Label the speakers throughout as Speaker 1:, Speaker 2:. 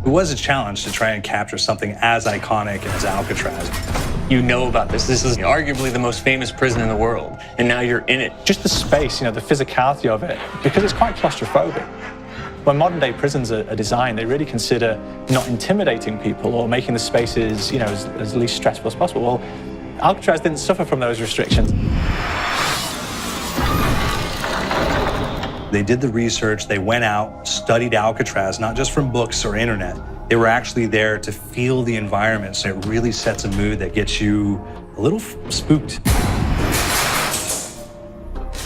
Speaker 1: It was a challenge to try and capture something as iconic as Alcatraz.
Speaker 2: You know about this. This is arguably the most famous prison in the world, and now you're in it.
Speaker 3: Just the space, the physicality of it, because it's quite claustrophobic. When modern day prisons are designed, they really consider not intimidating people or making the spaces, as least stressful as possible. Well, Alcatraz didn't suffer from those restrictions.
Speaker 1: They did the research, they went out, studied Alcatraz, not just from books or internet. They were actually there to feel the environment, so it really sets a mood that gets you a little spooked.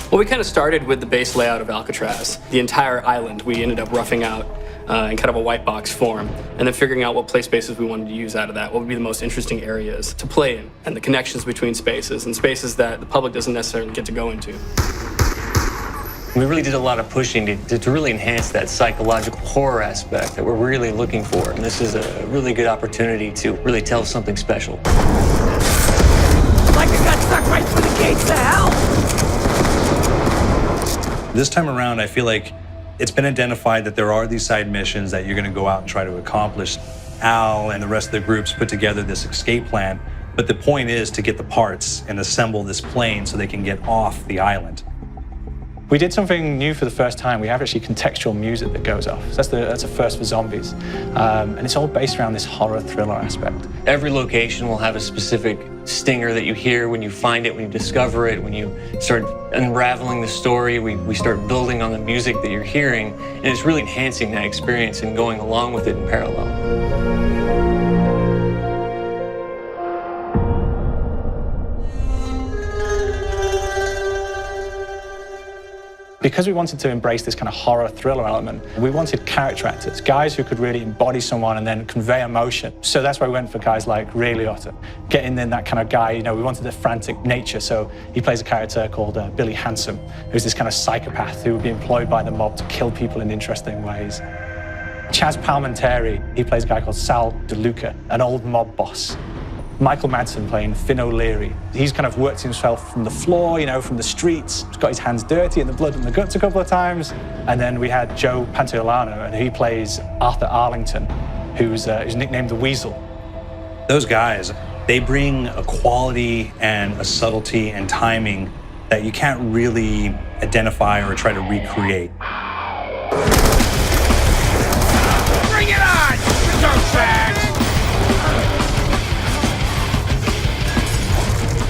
Speaker 4: Well, we kind of started with the base layout of Alcatraz. The entire island we ended up roughing out in kind of a white box form, and then figuring out what play spaces we wanted to use out of that, what would be the most interesting areas to play in, and the connections between spaces, and spaces that the public doesn't necessarily get to go into.
Speaker 2: We really did a lot of pushing to really enhance that psychological horror aspect that we're really looking for. And this is a really good opportunity to really tell something special.
Speaker 5: Like I got stuck right through the gates to hell!
Speaker 1: This time around, I feel like it's been identified that there are these side missions that you're going to go out and try to accomplish. Al and the rest of the groups put together this escape plan, but the point is to get the parts and assemble this plane so they can get off the island.
Speaker 3: We did something new for the first time. We have actually contextual music that goes off. So that's a first for zombies. And it's all based around this horror thriller aspect.
Speaker 2: Every location will have a specific stinger that you hear when you find it, when you discover it, when you start unraveling the story, we start building on the music that you're hearing, and it's really enhancing that experience and going along with it in parallel.
Speaker 3: Because we wanted to embrace this kind of horror thriller element, we wanted character actors, guys who could really embody someone and then convey emotion. So that's why we went for guys like Ray Liotta, getting in that kind of guy, we wanted a frantic nature. So he plays a character called Billy Handsome, who's this kind of psychopath who would be employed by the mob to kill people in interesting ways. Chaz Palminteri, he plays a guy called Sal DeLuca, an old mob boss. Michael Madsen playing Finn O'Leary. He's kind of worked himself from the floor, from the streets. He's got his hands dirty in the blood and the guts a couple of times. And then we had Joe Pantoliano, and he plays Arthur Arlington, who's nicknamed the Weasel.
Speaker 1: Those guys, they bring a quality and a subtlety and timing that you can't really identify or try to recreate.
Speaker 5: Bring it on! Dirtbags!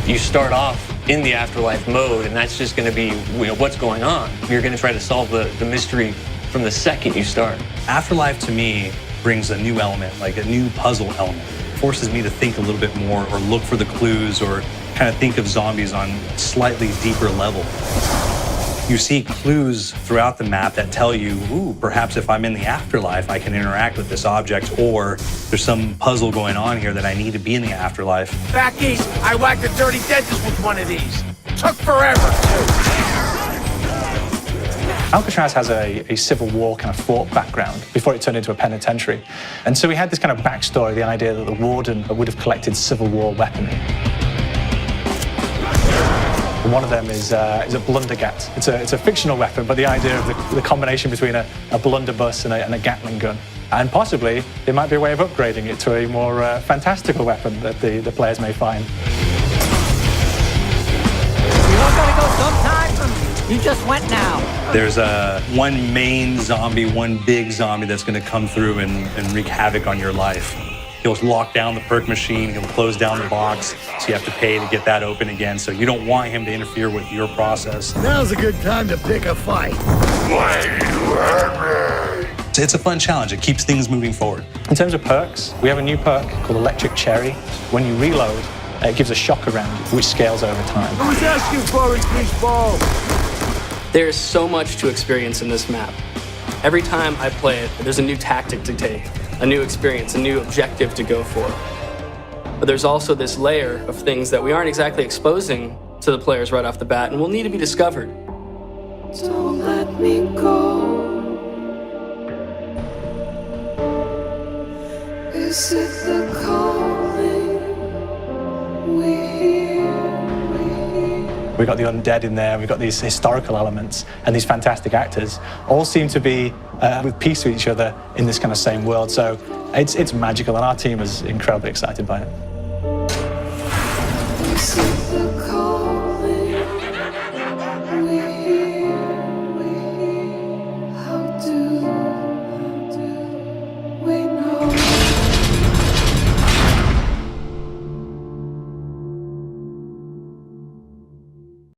Speaker 2: You start off in the afterlife mode, and that's just going to be what's going on. You're going to try to solve the mystery from the second you start.
Speaker 1: Afterlife, to me, brings a new element, like a new puzzle element. It forces me to think a little bit more or look for the clues or kind of think of zombies on a slightly deeper level. You see clues throughout the map that tell you, ooh, perhaps if I'm in the afterlife, I can interact with this object, or there's some puzzle going on here that I need to be in the afterlife.
Speaker 5: Back east, I whacked a dirty dentist with one of these. Took forever, too.
Speaker 3: Alcatraz has a Civil War kind of fort background before it turned into a penitentiary. And so we had this kind of backstory, the idea that the warden would have collected Civil War weaponry. One of them is a blundergat. It's a fictional weapon, but the idea of the combination between a blunderbuss and a Gatling gun. And possibly, there might be a way of upgrading it to a more fantastical weapon that the players may find.
Speaker 5: You all gotta go sometime? You just went now.
Speaker 1: There's one main zombie, one big zombie that's going to come through and wreak havoc on your life. He'll lock down the perk machine, he'll close down the box, so you have to pay to get that open again. So you don't want him to interfere with your process.
Speaker 5: Now's a good time to pick a fight.
Speaker 1: It's a fun challenge. It keeps things moving forward.
Speaker 3: In terms of perks, we have a new perk called Electric Cherry. When you reload, it gives a shock around you, which scales over time.
Speaker 5: Who's asking for it, please, ball?
Speaker 4: There's so much to experience in this map. Every time I play it, there's a new tactic to take, a new experience, a new objective to go for. But there's also this layer of things that we aren't exactly exposing to the players right off the bat and will need to be discovered.
Speaker 6: Don't let me go. Is it the calling we hear?
Speaker 3: we've got the undead in there, we've got these historical elements, and these fantastic actors all seem to be with peace with each other in this kind of same world. So it's magical, and our team is incredibly excited by it.
Speaker 6: This is the call.